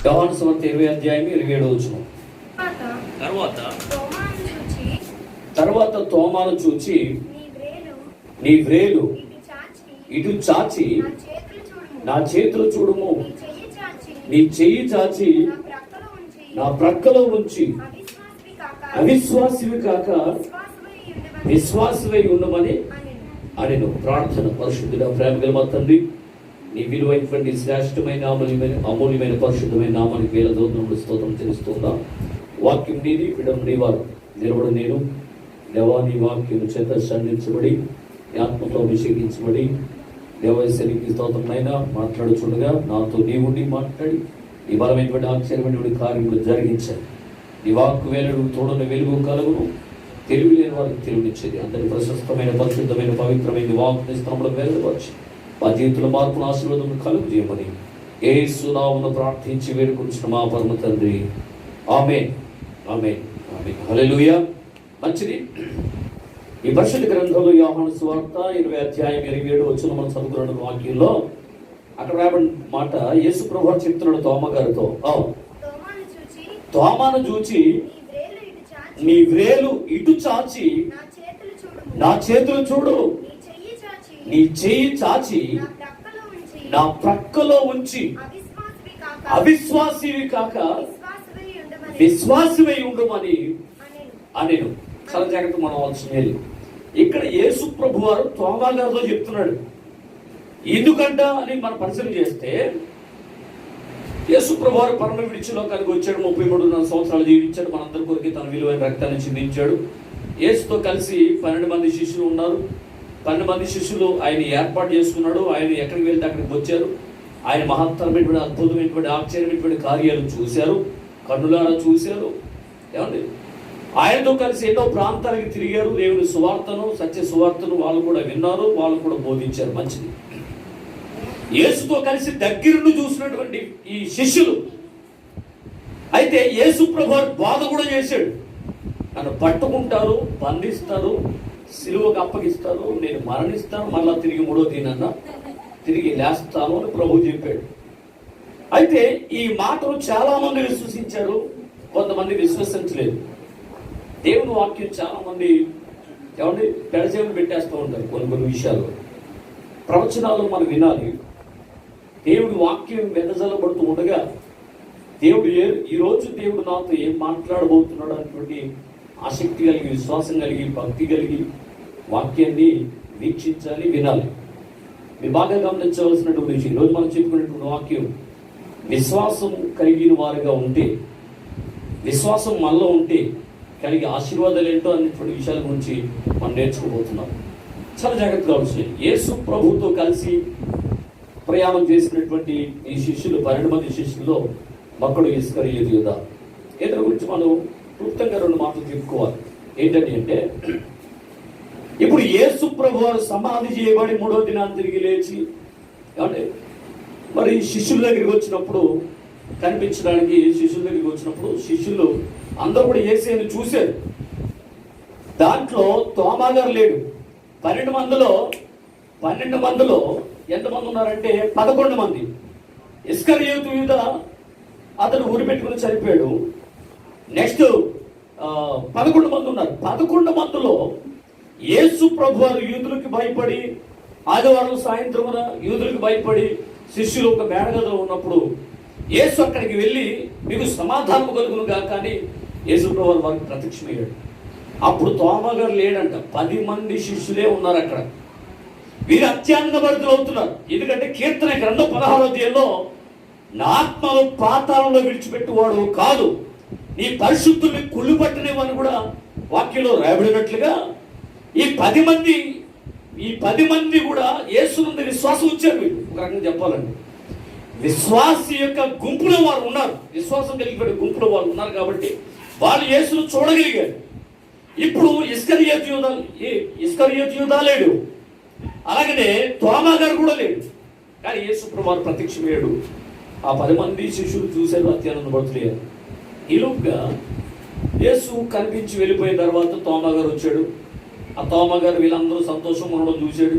యోహాను సువార్త 20:27 తర్వాత తోమాను చూచి నీ వ్రేలు ఇటు చాచి నా చేతులు చూడుము, నీ చెయ్యి చాచి నా ప్రక్కలో ఉంచి అవిశ్వాసివి కాక విశ్వాసమై ఉండమని అనెను. ప్రార్థన. పరిశుద్ధుడ ప్రేమగల మా తండ్రి, నీ విలువైనటువంటి శ్రేష్టమైన అమూల్యమైన పరిశుద్ధమైన నామానికి వేల దూరంలో స్తోత్రం తెలుస్తుందా. వాక్యం నీది, విడం నీవారు నిలబడు. నేను దేవాని వాక్యం చేత సంధించబడి ఆత్మతో అభిషేకించబడి దేవశనికి స్తోత్రమైనా మాట్లాడుచుండగా నాతో నీవుండి మాట్లాడి ఈ బలమైనటువంటి ఆశ్చర్యమైనటువంటి కార్యములు జరిగించాలి. నీ వాక్కు వేలడు తోడని వెలుగు కలుగును, తెలివి లేని వారికి తెలివినిచ్చేది. అందరి ప్రశస్తమైన పరిశుద్ధమైన పవిత్రమైన వాక్కు స్థలంలో వేలపరిచి మా జీవితంలో మార్పును ఆశీర్వాదం కలుగు చేయమని యేసు నామమున ప్రార్థించి వేడుకొంచున్న మా పరమ తండ్రి. ఆమేన్, ఆమేన్, ఆమేన్. హల్లెలూయా. మంచిది. ఈ పరిశుద్ధ గ్రంథంలో యోహాను సువార్త 20:27 మనం చదువుకున్న వాక్యంలో అక్కడ రాబడిన మాట, యేసు ప్రభువు చెప్తున్నాడు తోమగారితో, తోమాను చూచి నీ వ్రేలు ఇటు చాచి నా చేతులు చూడు, నీ చెయ్యి చాచి నా ప్రక్కలో ఉంచి అవిశ్వాసివి కాక విశ్వాసమై ఉండమని అనెను. చాలా జాగ్రత్త మనం అవసరం. ఇక్కడ యేసు ప్రభు వారు తోమా గారితో చెప్తున్నాడు. ఎందుకంట అని మనం పరిశీలన చేస్తే, యేసు ప్రభు వారు పరమ విడిచి లోకానికి వచ్చాడు, 33 సంవత్సరాలు జీవించాడు, మనందరి కొరకు తన విలువైన రక్తాన్ని చిందించాడు. యేసుతో కలిసి 12 మంది శిష్యులు ఉన్నారు. 12 మంది శిష్యులు ఆయన ఏర్పాటు చేసుకున్నాడు. ఆయన ఎక్కడికి వెళ్తే అక్కడికి వచ్చారు. ఆయన మహత్తరమైనటువంటి అద్భుతమైనటువంటి ఆశ్చర్యమైనటువంటి కార్యాలు చూశారు, కన్నులారా చూశారు. ఏమండి, ఆయనతో కలిసి ఎన్నో ప్రాంతాలకి తిరిగారు. దేవుని సువార్తను, సత్య సువార్తను వాళ్ళు కూడా విన్నారు, వాళ్ళు కూడా బోధించారు. మంచిది. యేసుతో కలిసి దగ్గరను చూసినటువంటి ఈ శిష్యులు అయితే యేసు ప్రభు బాధ కూడా చేశాడు. నన్ను పట్టుకుంటారు, బంధిస్తారు, సిలువకు అప్పగిస్తారు, నేను మరణిస్తాను, మళ్ళా తిరిగి 3వ దినాన తిరిగి లేస్తాను అని ప్రభు చెప్పాడు. అయితే ఈ మాటలు చాలా మంది విశ్వసించారు, కొంతమంది విశ్వసించలేదు. దేవుని వాక్యం చాలా మంది ఏమంటే పెడచేమని పెట్టేస్తూ ఉంటారు. కొన్ని విషయాలు ప్రవచనాలు మనం వినాలి. దేవుడి వాక్యం వెదజల్లబడుతూ ఉండగా ఈరోజు దేవుడు నాతో ఏం మాట్లాడబోతున్నాడు అనేటువంటి ఆసక్తి కలిగి, విశ్వాసం కలిగి, భక్తి కలిగి వాక్యాన్ని వీక్షించాలి, వినాలి. మీరు బాగా గమనించవలసినటువంటి విషయం, ఈరోజు మనం చెప్పుకునేటువంటి వాక్యం విశ్వాసం కలిగిన వారుగా ఉంటే, విశ్వాసం మనలో ఉంటే కలిగి ఆశీర్వాదాలు ఏంటో అనేటువంటి విషయాల గురించి మనం నేర్చుకోబోతున్నాం. చాలా జాగ్రత్తగా అవసరం. యేసు ప్రభుతో కలిసి ప్రయాణం చేసినటువంటి ఈ శిష్యులు 12 మంది శిష్యుల్లో ఒకడు ఇస్కరియోతు యూదా. ఇతని గురించి మనం క్లుప్తంగా 2 మాటలు చెప్పుకోవాలి. ఏంటంటే అంటే ఇప్పుడు యేసు ప్రభు వారు సమాధి చేయబడి 3వ దినాన్ని తిరిగి లేచి అంటే మరి శిష్యుల దగ్గరికి వచ్చినప్పుడు కనిపించడానికి, శిష్యుల దగ్గరికి వచ్చినప్పుడు శిష్యులు అందరూ కూడా యేసుని చూశారు. దాంట్లో తోమా గారు లేడు. 12 మందిలో ఎంతమంది ఉన్నారంటే 11 మంది. ఇస్కరియోతు యూదా అతను ఊరి పెట్టుకుని చనిపోయాడు. నెక్స్ట్ 11 మంది ఉన్నారు. 11 మందిలో యేసు ప్రభు వారు యూదులకు భయపడి ఆదివారం సాయంత్రమున యూదులకు భయపడి శిష్యులు ఒక మేడగదిలో ఉన్నప్పుడు యేసు అక్కడికి వెళ్ళి మీకు సమాధానం కలుగును గాక అని యేసు ప్రభు వారికి ప్రత్యక్షమయ్యాడు. అప్పుడు తోమా గారు లేడంట. 10 మంది శిష్యులే ఉన్నారు అక్కడ. వీరు అత్యానందభరితులు అవుతున్నారు. ఎందుకంటే కీర్తన గ్రంథం 16వ అధ్యాయంలో నా ఆత్మను పాతాళంలో విడిచిపెట్టువాడు కాదు, నీ పరిశుద్ధుల్ని కుళ్ళు పట్టనివని కూడా వాక్యంలో రాయబడినట్లుగా ఈ 10 మంది కూడా యేసు నుండి విశ్వాసం వచ్చారు. ఒక రకంగా చెప్పాలండి, విశ్వాసి యొక్క గుంపులో వారు ఉన్నారు, విశ్వాసం కలిగిన గుంపులో వారు ఉన్నారు కాబట్టి వాళ్ళు యేసును చూడగలిగారు. ఇప్పుడు ఇస్కరియోతు యూదా లేడు, అలాగనే తోమా గారు కూడా లేడు. కానీ యేసు ప్రభువు ప్రత్యక్షమయ్యాడు. ఆ 10 మంది శిష్యులు చూశారు, అత్యానందపడుతున్నారు. ఈలోపుగా యేసు కనిపించి వెళ్ళిపోయిన తర్వాత తోమా గారు వచ్చాడు. ఆ తోమా గారు వీళ్ళందరూ సంతోషం ఉండడం చూశాడు.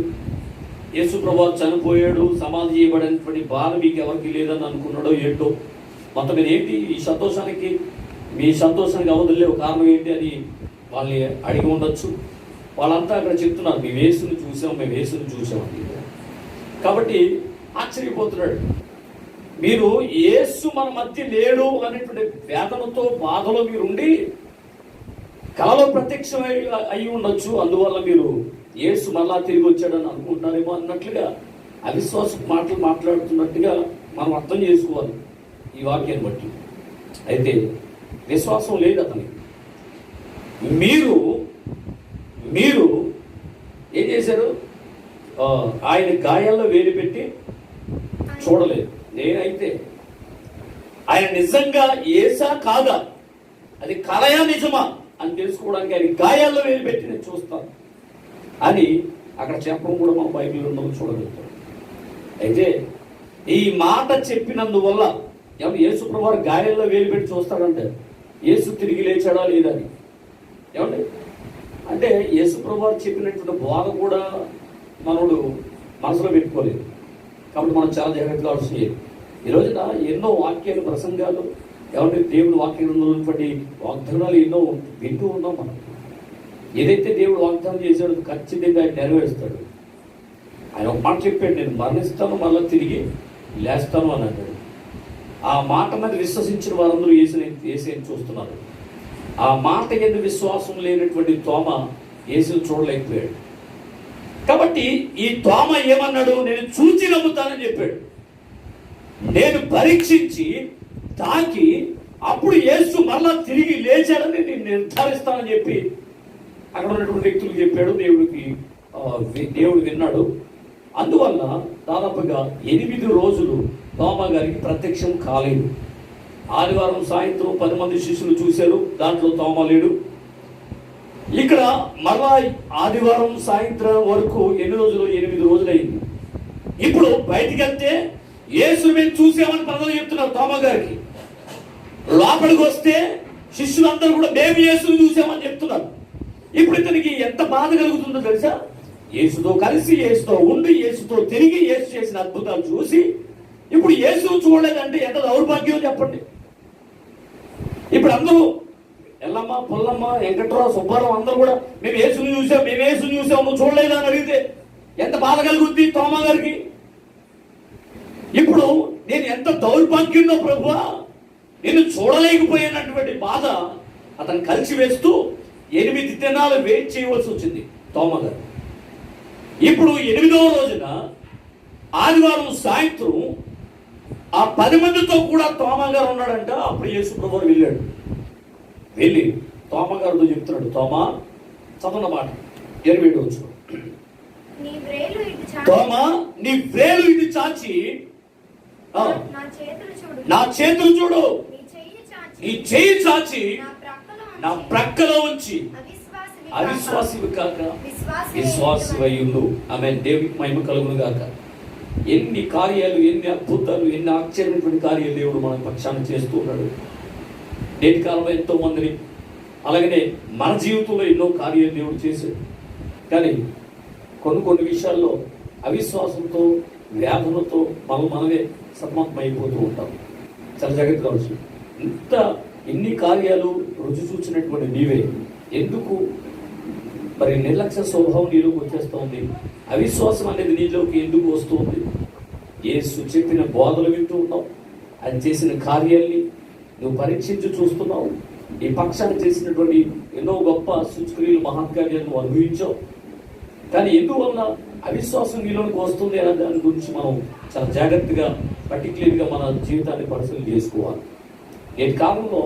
యేసు ప్రభువు చనిపోయాడు, సమాధి చేయబడినటువంటి బాధ మీకు ఎవరికి లేదని అనుకున్నాడో ఏంటో. మొత్తం మీరు ఏంటి ఈ సంతోషానికి, మీ సంతోషానికి అవధులు లేవు, కారణం ఏంటి అని వాళ్ళని అడిగి ఉండొచ్చు. వాళ్ళంతా అక్కడ చెప్తున్నారు, మేము యేసుని చూసాం, మేము యేసుని చూసాం అని. కాబట్టి ఆశ్చర్యపోతున్నాడు. మీరు యేసు మన మధ్య లేడు అనేటువంటి వేదనతో, బాధలో మీరు ఉండి కలలో ప్రత్యక్షం అయి ఉండొచ్చు. అందువల్ల మీరు యేసు మరలా తిరిగి వచ్చాడని అనుకుంటున్నారేమో అన్నట్లుగా అవిశ్వాస మాటలు మాట్లాడుతున్నట్టుగా మనం అర్థం చేసుకోవాలి ఈ వాక్యాన్ని బట్టి. అయితే విశ్వాసం లేదు అతనికి. మీరు మీరు ఏం చేశారు? ఆయన గాయాల్లో వేలు పెట్టి చూడలేదు. నేనైతే ఆయన నిజంగా ఏసా కాదా, అది కలయా నిజమా అని తెలుసుకోవడానికి ఆయన గాయాల్లో వేలు పెట్టి నేను చూస్తాను అని అక్కడ చెప్పడం కూడా మన బైబిల్ ఉన్నది చూడగలుగుతాం. అయితే ఈ మాట చెప్పినందువల్ల యేసు ప్రభువారు గాయాల్లో వేలు పెట్టి చూస్తాడంటే యేసు తిరిగి లేచాడా లేదా అని. ఏమండి అంటే యేసు ప్రభువారు చెప్పినటువంటి బోధ కూడా మనోడు మనసులో పెట్టుకోలేదు. కాబట్టి మనం చాలా జాగ్రత్తగా ఆలోచించాలి. ఈ రోజున ఎన్నో వాక్యాలు, ప్రసంగాలు, ఏమంటే దేవుడు వాక్యంలో ఉన్నటువంటి వాగ్దానాలు ఎన్నో వింటూ ఉన్నాం మనం. ఏదైతే దేవుడు వాగ్దానం చేశాడో ఖచ్చితంగా ఆయన నెరవేరుస్తాడు. ఆయన ఒక మాట చెప్పాడు, నేను మరణిస్తాను మళ్ళీ తిరిగి లేస్తాను అని అన్నాడు. ఆ మాట మీద విశ్వసించిన వారందరూ యేసుని చూస్తున్నారు. ఆ మాట ఎందుకు విశ్వాసం లేనటువంటి తోమ యేసుని చూడలేకపోయాడు. కాబట్టి ఈ తోమ ఏమన్నాడు? నేను చూచి నమ్ముతానని చెప్పాడు. నేను పరీక్షించి తాకి అప్పుడు యేసు మరలా తిరిగి లేచాడని నేను నిర్ధారిస్తానని చెప్పి అక్కడ ఉన్నటువంటి వ్యక్తులకు చెప్పాడు. దేవుడు విన్నాడు. అందువల్ల దాదాపుగా 8 రోజులు తోమ గారికి ప్రత్యక్షం కాలేదు. ఆదివారం సాయంత్రం 10 మంది శిష్యులు చూశారు, దాంట్లో తోమ లేడు. ఇక్కడ మరలా ఆదివారం సాయంత్రం వరకు ఎన్ని రోజులు? 8 రోజులు అయింది. ఇప్పుడు బయటికి వెళ్తే యేసు మేము చూసామని ప్రజలు చెప్తున్నారు తోమ గారికి. లోపలికి వస్తే శిష్యులందరూ కూడా మేము యేసుని చూసామని చెప్తున్నారు. ఇప్పుడు ఇతనికి ఎంత బాధ కలుగుతుందో తెలుసా? యేసుతో కలిసి, యేసుతో ఉండి, యేసుతో తిరిగి, యేసు చేసిన అద్భుతాలు చూసి ఇప్పుడు యేసును చూడలేదంటే ఎంత దౌర్భాగ్యం చెప్పండి. ఇప్పుడు అందరూ ఎల్లమ్మ, పుల్లమ్మ, వెంకట్రావు, సుబ్బారావు అందరూ కూడా మేము యేసుని చూసాం, మేము యేసుని చూసాం, నువ్వు చూడలేదా అని అడిగితే ఎంత బాధ కలుగుద్ది తోమ గారికి? ఇప్పుడు నేను ఎంత దౌర్భాగ్యంలో ప్రభువా, నేను చూడలేకపోయినటువంటి బాధ అతను కలిసి వేస్తూ 8 దినాలు వెయిట్ చేయవలసి వచ్చింది తోమ గారు. ఇప్పుడు 8వ రోజున ఆదివారం సాయంత్రం ఆ 10 మందితో కూడా తోమ గారు ఉన్నాడంట. అప్పుడు యేసు ప్రభువు వెళ్ళాడు. వెళ్ళి తోమ గారితో చెప్తున్నాడు, తోమ చదవన్న మాట 27 వచ్చు. తోమ నీ వ్రేలు ఇటు చాచి నా చేతులు చూడు, నీ చేయి చాచి నా ప్రక్కలో ఉంచి అవిశ్వాసివి కాక విశ్వాసివై ఉండు. ఆమె దేవునికి మహిమ కలుగును గాక. ఎన్ని కార్యాలు, ఎన్ని అద్భుతాలు, ఎన్ని ఆశ్చర్యమైనటువంటి కార్యాలు దేవుడు మన పక్షాన్ని చేస్తూ ఉన్నాడు. నేటి కాలంలో ఎంతో మందిని, అలాగనే మన జీవితంలో ఎన్నో కార్యాలు దేవుడు చేశాడు. కానీ కొన్ని విషయాల్లో అవిశ్వాసంతో, వ్యాధులతో మనమే సతమతమైపోతూ ఉంటాం. చాలా జాగ్రత్తగా వచ్చు. ఇన్ని కార్యాలు రుచి చూసినటువంటి నీవే ఎందుకు మరి నిర్లక్ష్య స్వభావం నీలోకి వచ్చేస్తూ ఉంది? అవిశ్వాసం అనేది నీలోకి ఎందుకు వస్తుంది? యేసు చెప్పిన బోధలు వింటూ ఉన్నావు, ఆయన చేసిన కార్యాల్ని నువ్వు పరీక్షించి చూస్తున్నావు. ఈ పక్షాన్ని చేసినటువంటి ఎన్నో గొప్ప సూచక్రియలు, మహత్కార్యాలు నువ్వు అనుభవించావు. కానీ ఎందువల్ల అవిశ్వాసం నీలోకి వస్తుంది అనే దాని గురించి మనం చాలా జాగ్రత్తగా, పర్టికులర్గా మన జీవితాన్ని పరిశీలన చేసుకోవాలి. నేటి కాలంలో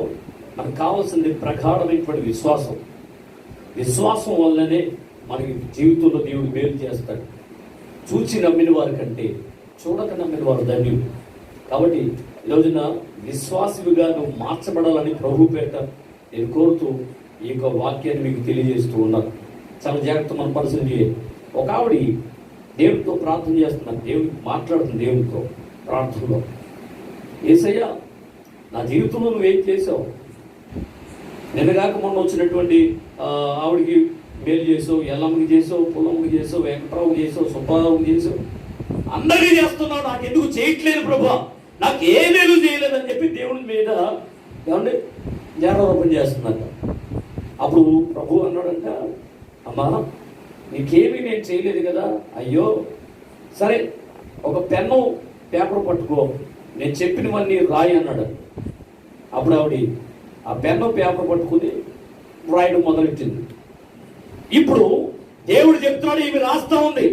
మనకు కావాల్సింది ప్రగాఢమైనటువంటి విశ్వాసం. విశ్వాసం వల్లనే మనకి జీవితంలో దేవుడు మేలు చేస్తాడు. చూచి నమ్మిన వారి కంటే చూడక నమ్మిన వారు ధన్యులు. కాబట్టి ఈరోజున విశ్వాసివిగా నువ్వు మార్చబడాలని ప్రభు పేట నేను కోరుతూ ఈ యొక్క వాక్యాన్ని మీకు తెలియజేస్తూ ఉన్నాను. చాలా జాగ్రత్త మనం పరిశీలన చేయాలి. ఒక ఆవిడ దేవుడితో ప్రార్థన చేస్తున్నాను, దేవుడికి మాట్లాడుతుంది. దేవుడితో ప్రార్థనలో, యేసయ్య నా జీవితంలో నువ్వేం చేసావు? నిన్నగాక మొన్న వచ్చినటువంటి ఆవిడికి మేలు చేసావు, ఎల్లమ్మకి చేసావు, పుల్లమ్మకి చేసావు, వెంకట్రావుకి చేసావు, సుబ్బారావుకి చేసావు, అందరికీ చేస్తున్నావు, నాకు ఎందుకు చేయట్లేదు ప్రభా నాకు ఏ మేలు చేయలేదని చెప్పి దేవుని మీద ఏమంటే నేరారోపణ చేస్తున్నట్ట. అప్పుడు ప్రభు అన్నాడంట, అమ్మా నీకేమీ నేను చేయలేదు కదా, అయ్యో సరే ఒక పెన్ను పేపర్ పట్టుకో, నేను చెప్పినవన్నీ రాయి అన్నాడు. అప్పుడు ఆవిడ ఆ పెన్ను పేపర్ పట్టుకుని రాయడం మొదలెట్టింది. ఇప్పుడు దేవుడు చెప్తున్నాడు, ఇవి రాస్తా ఉంది,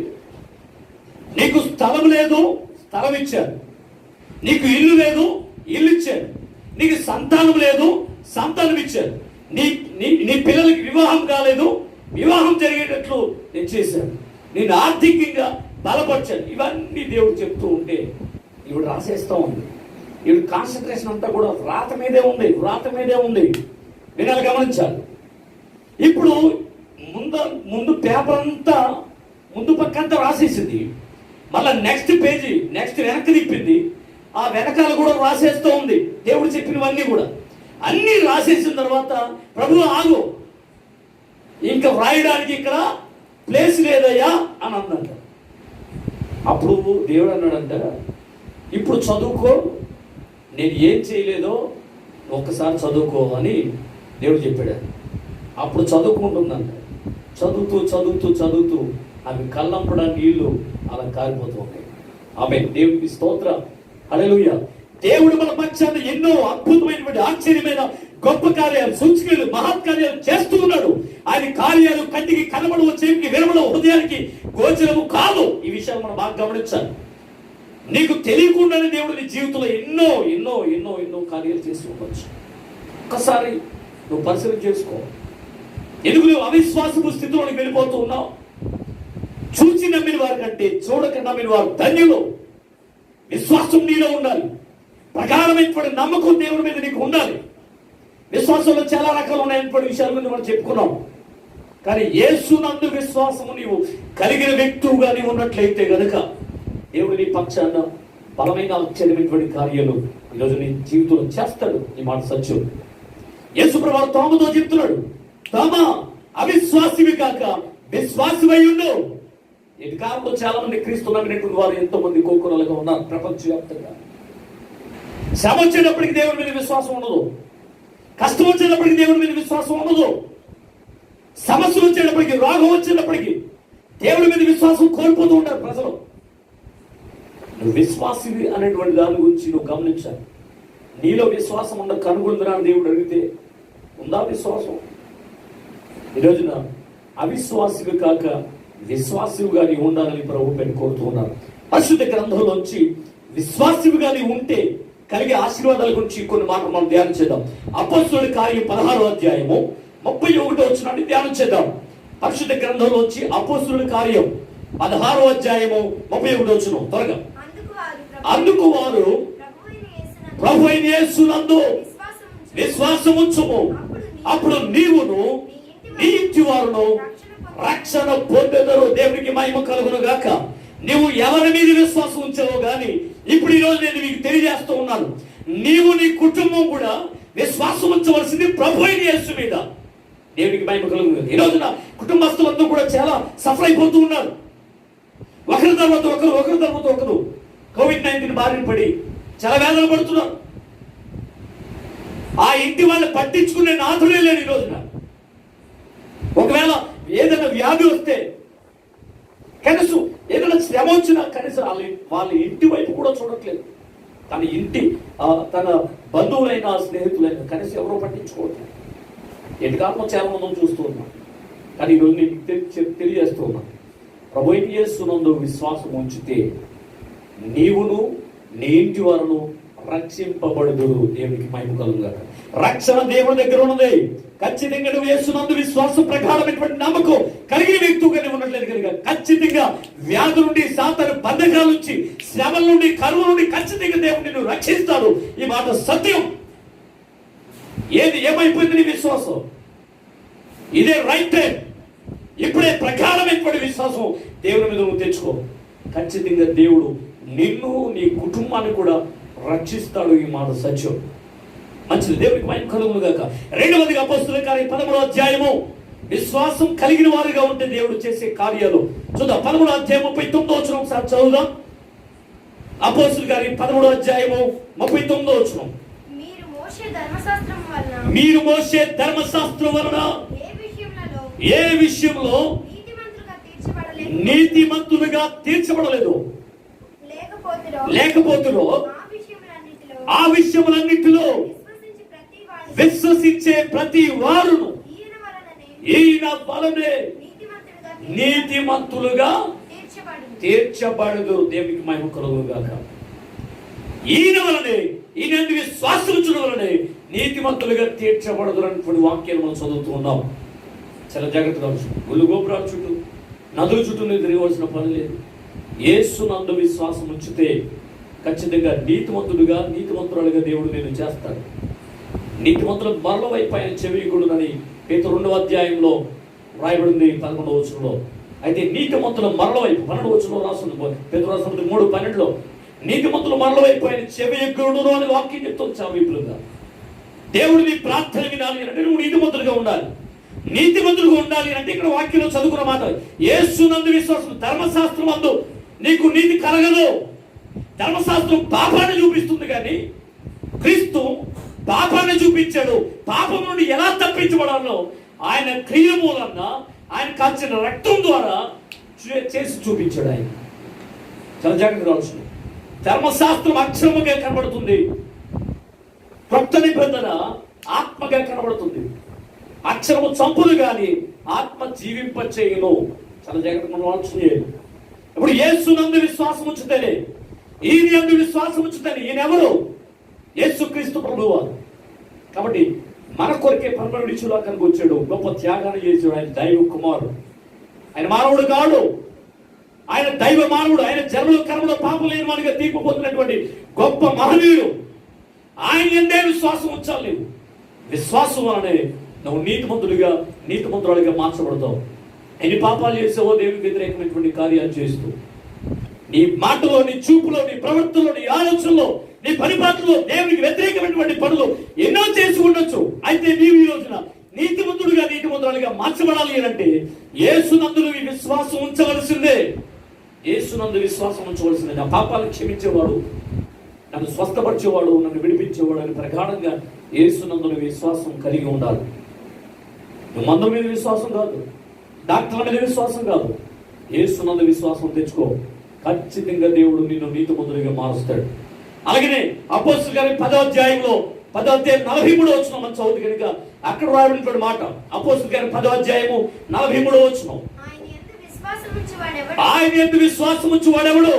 నీకు స్థలం లేదు, స్థలం ఇచ్చాడు, నీకు ఇల్లు లేదు, ఇల్లు ఇచ్చాడు, నీకు సంతానం లేదు, సంతానం ఇచ్చాడు, నీ నీ పిల్లలకి వివాహం కాలేదు, వివాహం జరిగేటట్లు నేను చేశాను, నేను ఆర్థికంగా బలపరిచాను. ఇవన్నీ దేవుడు చెప్తూ ఉంటే ఇవి రాసేస్తూ ఉంది. ఇవి కాన్సన్ట్రేషన్ అంతా కూడా వ్రాత మీదే ఉంది, వ్రాత మీదే ఉంది. వినాలి, గమనించాలి. ఇప్పుడు ముందు పేపర్ అంతా ముందు పక్క అంతా రాసేసింది, మళ్ళీ నెక్స్ట్ పేజీ నెక్స్ట్ వెనక్కి తిప్పింది, ఆ వెనకాల కూడా రాసేస్తూ ఉంది దేవుడు చెప్పినవన్నీ కూడా. అన్నీ రాసేసిన తర్వాత ప్రభు ఆగు, ఇంకా వ్రాయడానికి ఇక్కడ ప్లేస్ లేదయ్యా అని అన్నంట. అప్పుడు దేవుడు అన్నాడంట, ఇప్పుడు చదువుకో, నేను ఏం చేయలేదో ఒక్కసారి చదువుకో అని దేవుడు చెప్పాడు. అప్పుడు చదువుకుంటుందంట. చదువుతూ చదువుతూ చదువుతూ అవి కళ్ళంపడా నీళ్లు అలా కారిపోతూ ఉంటాయి. ఆమె దేవుడికి స్తోత్రం, హల్లెలూయా. దేవుడు మన పక్షాన ఎన్నో అద్భుతమైనటువంటి ఆశ్చర్యమైన గొప్ప కార్యాలు, సూచనలు, మహత్కార్యాలు చేస్తూ ఉన్నాడు. ఆయన కార్యాలు కంటికి కనబడవు, చెవికి వినబడవు, హృదయానికి గోచరము కాదు. ఈ విషయాలు మనం బాగా గమనించాలి. నీకు తెలియకుండానే దేవుడు నీ జీవితంలో ఎన్నో ఎన్నో ఎన్నో ఎన్నో కార్యాలు చేస్తూ ఉండొచ్చు. ఒక్కసారి నువ్వు పరిశీలన చేసుకో. ఎందుకు నువ్వు అవిశ్వాసపు స్థితిలోకి వెళ్ళిపోతూ ఉన్నావు? చూచి నమ్మిన వారి కంటే చూడక నమ్మిన వారు ధన్యులు. విశ్వాసం నీలో ఉండాలి, ప్రగాఢమైనటువంటి నమ్మకం దేవుడి మీద నీకు ఉండాలి. విశ్వాసంలో చాలా రకాలు ఉన్నాయన్నటువంటి విషయాల గురించి మనం చెప్పుకున్నాం. కానీ యేసునందు విశ్వాసము నీవు కలిగిన వ్యక్తిగా నీవు ఉన్నట్లయితే గనుక దేవుడు నీ పక్షాన బలమైన ఆశ్చర్యమైనటువంటి కార్యాలు ఈరోజు నీ జీవితంలో చేస్తాడు. ఈ మాట సత్యం. యేసు ప్రభువు తోమతో చెప్తున్నాడు, తోమా అవిశ్వాసివి కాక విశ్వాసివై ఉండు. ఈ కాలంలో చాలా మంది క్రీస్తు నమ్మినటువంటి వారు ఎంతో మంది కోకొరలుగా ఉన్నారు ప్రపంచవ్యాప్తంగా. శ్రమ వచ్చేటప్పటికి దేవుడి మీద విశ్వాసం ఉండదు, కష్టం వచ్చేటప్పటికి దేవుడి మీద విశ్వాసం ఉండదు, సమస్యలు వచ్చేటప్పటికి, రోగం వచ్చేటప్పటికి దేవుడి మీద విశ్వాసం కోల్పోతూ ఉంటారు ప్రజలు. నువ్వు విశ్వాసివి అనేటువంటి దాని గురించి నువ్వు గమనించాలి. నీలో విశ్వాసం ఉన్న కనుగొందరా దేవుడు అడిగితే ఉందా విశ్వాసం? ఈరోజున అవిశ్వాసివి కాక విశ్వాసివిగా నీ ఉండాలని ప్రభు పెట్టి కోరుతూ ఉన్నారు. పరిశుద్ధ గ్రంథంలోంచి విశ్వాసివిగా నీ ఉంటే కలిగే ఆశీర్వాదాల గురించి కొన్ని మాటలు మనం ధ్యానం చేద్దాం. అపొస్తలుల కార్యం 16వ అధ్యాయము 31వ వచనాన్ని ధ్యానం చేద్దాం. పరిశుద్ధ గ్రంథంలోంచి అపొస్తలుల కార్యం 16వ అధ్యాయము 31వ వచనం త్వరగా. అందుకు వారు ప్రభువైన యేసునందు విశ్వాసం ఉంచుము, అప్పుడు నీవును నీ ఇంటి వారును రక్షణ పొందెదరు. దేవునికి మహిమ కలుగును గాక. నీవు ఎవరి మీద విశ్వాసం ఉంచావో గాని ఇప్పుడు ఈరోజు నేను మీకు తెలియజేస్తూ ఉన్నాను, నీవు నీ కుటుంబం కూడా విశ్వాసం ఉంచవలసింది ప్రభువైన యేసు మీద. దేవునికి మహిమ కలుగును. ఈ రోజున కుటుంబస్తులంతా కూడా చాలా సఫర్ అయిపోతూ ఉన్నారు. ఒకరి తర్వాత ఒకరు కోవిడ్-19 బారిన పడి చాలా వేదన పడుతున్నారు. ఆ ఇంటి వాళ్ళు పట్టించుకునే నాథుడే లేడు ఈ రోజున. ఒకవేళ ఏదైనా వ్యాధి వస్తే, కనీసం ఏదైనా శ్రమ వచ్చినా కనీసం వాళ్ళ ఇంటి వైపు కూడా చూడట్లేదు. తన బంధువులైన స్నేహితులైన కనీసం ఎవరో పట్టించుకోవట్లేదు. ఎటుకాలంలో చాలా మంది చూస్తూ ఉన్నాం. కానీ ఈరోజు నేను తెలియజేస్తూ ఉన్నాను, ప్రభువైన యేసునందు విశ్వాసం ఉంచితే నీవును నీ ఇంటి వారును రక్షింపబడుదురు. దేవునికి మహిమ కలుగుగాక. రక్షణ దేవుని దగ్గర ఉన్నది. ఖచ్చితంగా నువ్వు యేసునందు విశ్వాసం ప్రకారమైనటువంటి నమ్మకం కలిగిన వ్యక్తిగానే ఉన్నట్లేదు కనుక ఖచ్చితంగా వ్యాధి నుండి, సాతాను బంధకాల నుంచి, శ్రమల నుండి, కరువు నుండి ఖచ్చితంగా దేవుడు నిన్ను రక్షిస్తాడు. ఈ మాట సత్యం. ఏమైపోయింది నీ విశ్వాసం? ఇదే రైట్ టైం. ఇప్పుడే ప్రకారమైనటువంటి విశ్వాసం దేవుని మీద నువ్వు తెచ్చుకో. ఖచ్చితంగా దేవుడు నిన్ను, నీ కుటుంబాన్ని కూడా రక్షిస్తాడు. ఈ మాట సత్యం. మంచిది. దేవునికి మహిమ కలుగును గాక. 2వ అపొస్తలుల కార్యం 13వ అధ్యాయము. విశ్వాసం కలిగిన వారిగా ఉంటే దేవుడు చేసే కార్యాలు చూద్దాం. 13వ అధ్యాయం 39వ వచనం ఒకసారి చదువుదాం. అపోస్తలుల కార్యం 13వ అధ్యాయము 39వ వచనం. మీరు మోషే ధర్మశాస్త్రం వలన ఏ విషయంలో నీతిమంతులుగా తీర్చబడలేదు, లేకపోతురో ఆ విషయములన్నిటిలో విశ్వసించే ప్రతి వారును ఈయన వలనే నీతిమంతులుగా తీర్చబడదు. దేవునికి మహిమ కలుగును గాక. ఈయన వలనే, ఈయన విశ్వాసం ఉంచడం వలనే నీతిమంతులుగా తీర్చబడదు అనేటువంటి వాక్యాలు మనం చదువుతూ ఉన్నాం. చాలా జాగ్రత్తగా గుళ్ళు గోపురాల చుట్టూ, నదుల చుట్టూ తిరగవలసిన పని లేదు. యేసునందు విశ్వాసం ఉంచితే ఖచ్చితంగా నీతిమంతురాలుగా దేవుడు నేను చేస్తాడు. నీతిమంతులకు మరల వైపు ఆయన చెవియకుడునని పేతురు 2వ అధ్యాయంలో రాయబడింది 11వ వచనంలో. అయితే నీతిమంతుల మరల వైపు 12వ వచనంలో రాస్తుంది పేతురు రాసిన 3:12లో నీతిమంతుల మరల వైపు ఆయన చెవియకుడును అని వాక్యం చెప్తుంది. చాలా విపులంగా దేవుడు నీ ప్రార్థన వినాలి అంటే నువ్వు నీతిమంతులుగా ఉండాలి. నీతిమంతులుగా ఉండాలి అంటే ఇక్కడ వాక్యంలో చదువుకున్న మాట యేసునందు విశ్వాసం. ధర్మశాస్త్రం అందు నీకు నీతి కలగదు. ధర్మశాస్త్రం పాపాన్ని చూపిస్తుంది, కానీ క్రీస్తు పాపాన్ని చూపించాడు. పాపం నుండి ఎలా తప్పించబడాలో ఆయన క్రియ మూలంగా, ఆయన కాల్చిన రక్తం ద్వారా చేసి చూపించాడు. ఆయన చాలా జాగ్రత్తగా ఆలోచన. ధర్మశాస్త్రం అక్షరముగా కనబడుతుంది, కొత్త నిబంధన ఆత్మగా కనబడుతుంది. అక్షరము చంపులు కానీ ఆత్మ జీవింప చేయను. చాలా జాగ్రత్తగా మనం ఆలోచన చేయాలి. ఇప్పుడు యేసునందు విశ్వాసం ఉంచుతేనే, ఈయన యందు విశ్వాసం ఉంచుతేనే. ఈయన ఎవరు? యేసుక్రీస్తు ప్రభువారు. కాబట్టి మన కొరకే పరమేశ్వరుడు లోకానికి వచ్చాడు, గొప్ప త్యాగాన్ని చేశాడు. ఆయన దైవ కుమారుడు, ఆయన మానవుడు కాడు, ఆయన దైవ మానవుడు. ఆయన జన్మలో కర్మలో పాపం లేని వాడిగా తీర్పు పొందినటువంటి గొప్ప మహనీయుడు. ఆయన ఎందే విశ్వాసం ఉంచాలి. నీవు విశ్వాసం వలనే నువ్వు నీతిమంతురాలుగా మార్చబడతావు. ఎన్ని పాపాలు చేసావో దేవునికి వ్యతిరేకమైనటువంటి కార్యాలు చేస్తూ, నీ మాటలో, నీ చూపులో, నీ ప్రవర్తనలో, నీ ఆలోచనలో, నీ పరిపాలనలో దేవునికి వ్యతిరేకమైనటువంటి పనులు ఎన్నో చేసి ఉండొచ్చు. అయితే నీవు ఈ రోజున నీతిమంతురాలుగా మార్చబడాలి అంటే యేసునందు విశ్వాసం ఉంచవలసిందే. యేసునందు విశ్వాసం ఉంచవలసిందే. నా పాపాలను క్షమించేవాడు, నన్ను స్వస్థపరిచేవాడు, నన్ను విడిపించేవాడు అని ప్రగాఢంగా యేసునందు విశ్వాసం కలిగి ఉండాలి. నువ్వు మందుల మీద విశ్వాసం కాదు, డాక్టర్ల మీద విశ్వాసం కాదు, యేసునందు విశ్వాసం తెచ్చుకో. ఖచ్చితంగా దేవుడు నిన్ను నీతిమంతుడిగా మారుస్తాడు. అలాగనే అపోస్తలుల కార్యం 10వ అధ్యాయంలో 10వ అధ్యాయం 43వ వచనం మనం చదువుతుంది కనుక అక్కడ రాయబడినటువంటి మాట. అపోస్తలుల కార్యం 10వ అధ్యాయము 43వ వచనం. ఆయన యందు విశ్వాసం ఉంచు వాడెవడు?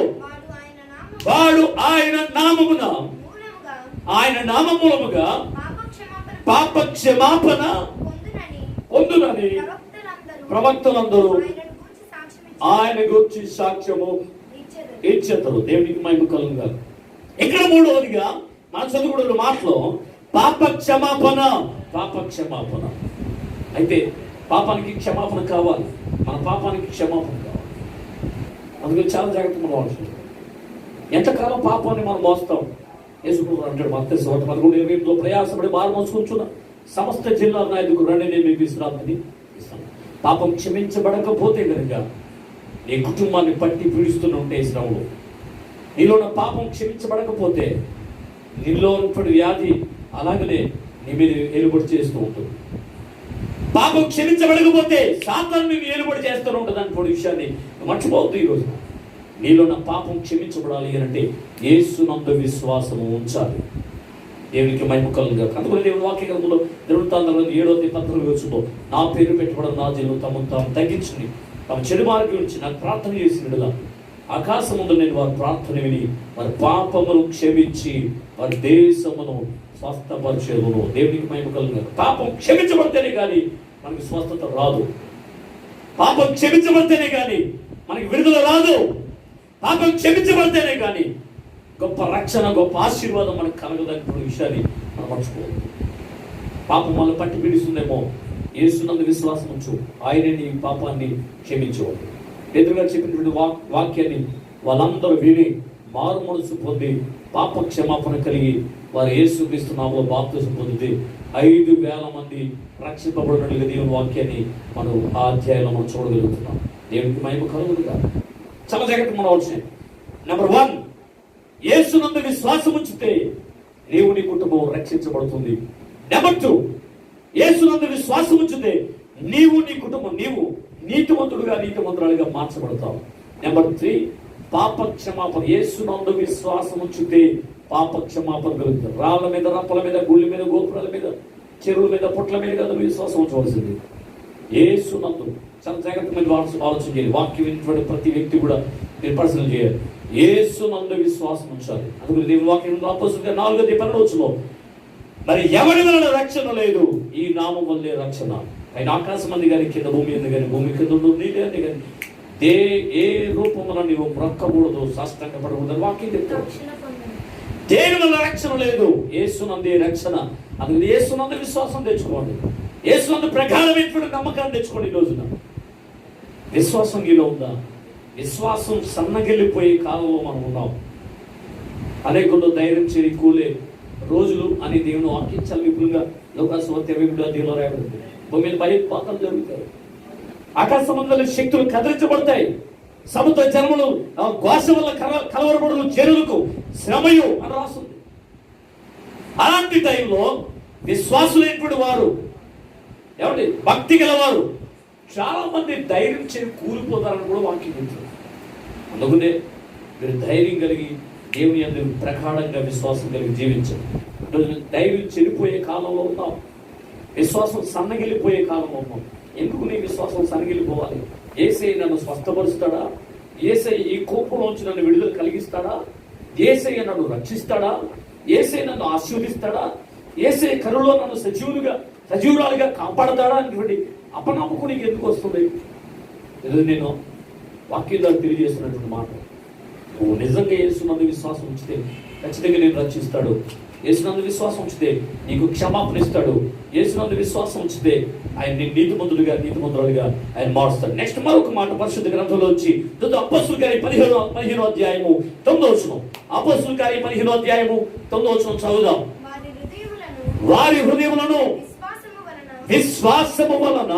వాడు ఆయన నామమూలముగా పాప క్షమాపణ పొందునని ప్రవక్తలందరూ ఆయన గురించి సాక్ష్యము ఇచ్చేతరు. దేవునికి మహిమ కలుగును. ఇక్కడ 3వదిగా మన చదువుకున్న మాటలో పాప క్షమాపణ. అయితే పాపానికి క్షమాపణ కావాలి, మన పాపానికి క్షమాపణ కావాలి. అందుకే చాలా జాగ్రత్తగా మనం అవసరం. ఎంతకాలం పాపాన్ని మనం మోస్తాం? యేసుప్రభువు అంటాడు మత్తయి 11:28 ప్రయాసపడి భారం మోసుకొంచున్న సమస్త జిల్లా నాయకుడు రండి, నేను మీకు విశ్రాంతిని ఇస్తాను. పాపం క్షమించబడకపోతే కనుక నీ కుటుంబాన్ని పట్టి పీడిస్తూనే ఉంటే శ్రమలు, నీలో ఉన్న పాపం క్షమించబడకపోతే నీలో ఉన్నటువంటి వ్యాధి అలాగనే నీ మీద ఏలుబడి చేస్తూ ఉంటుంది. పాపం క్షమించబడకపోతే సాతాను నేను ఏలుబడి చేస్తూ ఉంటుంది అన్నటువంటి విషయాన్ని మర్చిపోవద్దు. ఈరోజు నీలో ఉన్న పాపం క్షమించబడాలి అంటే యేసునందు విశ్వాసము ఉంచాలి. దేవునికి మహిమ కలుగును. అందుకని దేవుని వాక్య గ్రంథంలో దినవృత్తాంతాలు 7:14 నా పేరు పెట్టబడిన నా జనులు తమను తాము తగ్గించుకుని తమ చెడు మార్గం నుంచి నాకు ప్రార్థన చేసినట్లా ఆకాశం ముందు నేను వారి ప్రార్థన విని వారి పాపమును క్షమించి వారి దేశమును స్వస్థపరిచేదును. దేవునికి మహిమ కలుగును. పాపం క్షమించబడితేనే కానీ మనకి స్వస్థత రాదు. పాపం క్షమించబడితేనే కానీ మనకి విడుదల రాదు. పాపం క్షమించబడితేనే కానీ గొప్ప రక్షణ, గొప్ప ఆశీర్వాదం మనకు కలగదనే విషయాన్ని మనం మర్చిపోవాలి. పాపం మనల్ని పట్టి పీడిస్తుందేమో, యేసునందు విశ్వాసం ఉంచు, ఆయనే నీ పాపాన్ని క్షమించేవాడు. పేతురుగారు చెప్పినటువంటి వాక్యాన్ని వాళ్ళందరూ విని మారు మనసు పొంది పాప క్షమాపణ కలిగి వారు యేసుక్రీస్తు నామములో బాప్తిసం పొందితే 5,000 మంది రక్షింపబడినట్లుగా దేవుని వాక్యాన్ని మనం ఆ అధ్యాయంలో మనం చూడగలుగుతున్నాం. దేవునికి మహిమ కలుగును గాక. చాలా జాగ్రత్త మనం వచ్చినాయి. నెంబర్ 1, యేసునందు విశ్వాసం ఉంచితే దేవుని కుటుంబం రక్షించబడుతుంది. నెంబర్ 2, యేసునందు విశ్వాసం ఉంచితే నీవు నీ కుటుంబం నీవు నీతిమంతుడుగా నీతిమంతురాలుగా మార్చబడతావు. నెంబర్ 3, పాప క్షమాపణ. యేసునందు విశ్వాసం ఉంచితే పాప క్షమాపణ కలుగుతుంది. రాళ్ళ మీద, రప్పల మీద, గుళ్ళ మీద, గోపురాల మీద, చెరువుల మీద, పుట్ల మీద కదా విశ్వాసం ఉంచవలసింది. యేసునందు చాలా జాగ్రత్తగా ఆలోచన చేయాలి. వాక్యం వింటున్న ప్రతి వ్యక్తి కూడా మీరు పరిశీలన చేయాలి. యేసునందు విశ్వాసం ఉంచాలి. అందుకని దేవుని వాక్యం అపోస్తలుల 4:12 మరి ఎవరి వలన రక్షణ లేదు, ఈ నామం వల్లే రక్షణ. ఆయన ఆకాశం మంది కానీ కింద భూమి ఉంది కానీ భూమి కింద ఉంది కానీ ఏ రూపమున నీవు బ్రక్కకూడదు, సాష్టంగపడకూడదు వాక్యం చెప్తాడు. దేని వల్ల రక్షణ లేదు, యేసునందే రక్షణ. అందుకని యేసునందు విశ్వాసం తెచ్చుకోండి. యేసునందు ప్రగాఢమైనటువంటి నమ్మకాన్ని తెచ్చుకోండి. ఈ రోజున విశ్వాసం నీలో ఉందా? విశ్వాసం సన్నగిల్లిపోయే కాలంలో మనం ఉన్నాం. అనేకుల్లో ధైర్యం చేరి కూలే రోజులు అని దేవుని వాక్యం చాలా విపులంగా లోకాసువార్త 20:20 రాయబడింది. భూమి మీద భయపాతాలు జరుగుతాయి. ఆకాశ మండల శక్తులు కదిలించబడతాయి. సముద్ర జనములు ఘోష వల్ల కలవరపడులు జనులకు శ్రమయు అని రాస్తుంది. అలాంటి టైంలో విశ్వాసులైనటువంటి వారు ఏమండి భక్తి గలవారు చాలా మంది ధైర్యం చేసి కూలిపోతారని కూడా వాక్యం చెప్తుంది. అందుకనే మీరు ధైర్యం కలిగి దేవుని యందు ప్రగాఢంగా విశ్వాసం కలిగి జీవించండి. ధైర్యం చెడిపోయే కాలంలో ఉన్నాం. విశ్వాసం సన్నగిల్లిపోయే కాలంలో ఉన్నాం. ఎందుకు నీ విశ్వాసం సన్నగిల్లిపోవాలి? యేసయ్య నన్ను స్వస్థపరుస్తాడా? యేసయ్య ఈ కోపంలోంచి నన్ను విడుదల కలిగిస్తాడా? యేసయ్య నన్ను రక్షిస్తాడా? యేసయ్య నన్ను ఆశీర్వదిస్తాడా? యేసయ్య కరులో నన్ను సజీవురాలుగా కాపాడతాడా అనేటువంటి అపనమ్మకం నీకు ఎందుకు వస్తుంది? ఇది నేను వాక్యంలో తెలియజేస్తున్నటువంటి మాట. నువ్వు నిజంగా యేసునందు విశ్వాసం ఉంచితే ఖచ్చితంగా నేను రక్షిస్తాడు. యేసునందు విశ్వాసం ఉంచితే నీకు క్షమాపణ ఇస్తాడు. యేసునందు విశ్వాసం ఉంచితే ఆయన నీతిమంతులుగా ఆయన మారుస్తాడు. నెక్స్ట్ మరొక మాట పరిశుద్ధ గ్రంథంలో వచ్చి అపోస్తలుల కార్యం 15వ అధ్యాయము 9వ వచనం. అపోస్తలుల కార్యం 15వ అధ్యాయము 9వ వచనం చదువుదాం. వారి హృదయములను విశ్వాసము వలన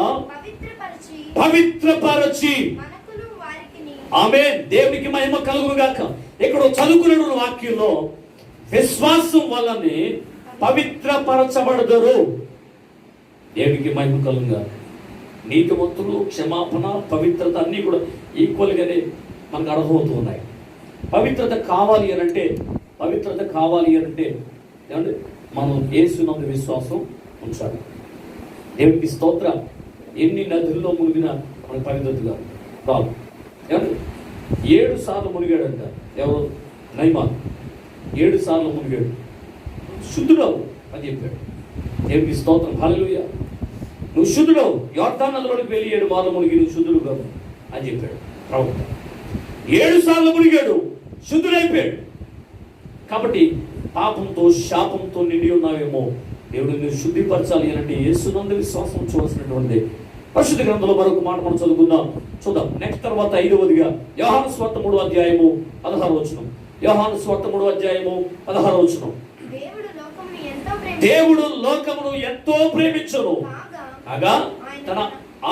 పవిత్రపరచి ఆమేన్. దేవునికి మహిమ కలుగును గాక. ఇక్కడ చదువుకున్న వాక్యంలో విశ్వాసం వల్లనే పవిత్రపరచబడదురు. దేవునికి మహిమ కలుగుగా. నీతిమంతులు, క్షమాపణ, పవిత్రత అన్నీ కూడా ఈక్వల్గానే మనకు అర్థమవుతూ ఉన్నాయి. పవిత్రత కావాలి అనంటే ఏమంటే మనం యేసునందు విశ్వాసం ఉంచాలి. దేవునికి స్తోత్రం. ఎన్ని నదుల్లో మునిగినా మనకు పవిత్రతగా రాదు. 7 సార్లు మునిగాడంట. ఎవరు? నయమాన్ 7 సార్లు మునిగాడు. శుద్ధుడవు అని చెప్పాడు. దేవునికి స్తోత్రం. హల్లెలూయా. నువ్వు శుద్ధుడవు, యోర్దాను నదిలోకి వెళ్ళి 7 మార్లు మునిగి నువ్వు శుద్ధుడు కాదు అని చెప్పాడు ప్రవక్త. 7 సార్లు మునిగాడు, శుద్ధుడైపోయాడు. కాబట్టి పాపంతో శాపంతో నిండి ఉన్నావేమో, దేవుడు నువ్వు శుద్ధిపరచాలి అంటే యేసునందు విశ్వాసం ఉంచవలసినటువంటి పరిశుద్ధ గ్రంథంలో మరొక మాట మనం చూద్దాం. నెక్స్ట్ తర్వాత 5వదిగా యోహాను సువార్త 3వ అధ్యాయము 16వ వచనం. యోహాను సువార్త 3వ అధ్యాయము 16వ వచనం. దేవుడు లోకమును ఎంతో ప్రేమించును కాగా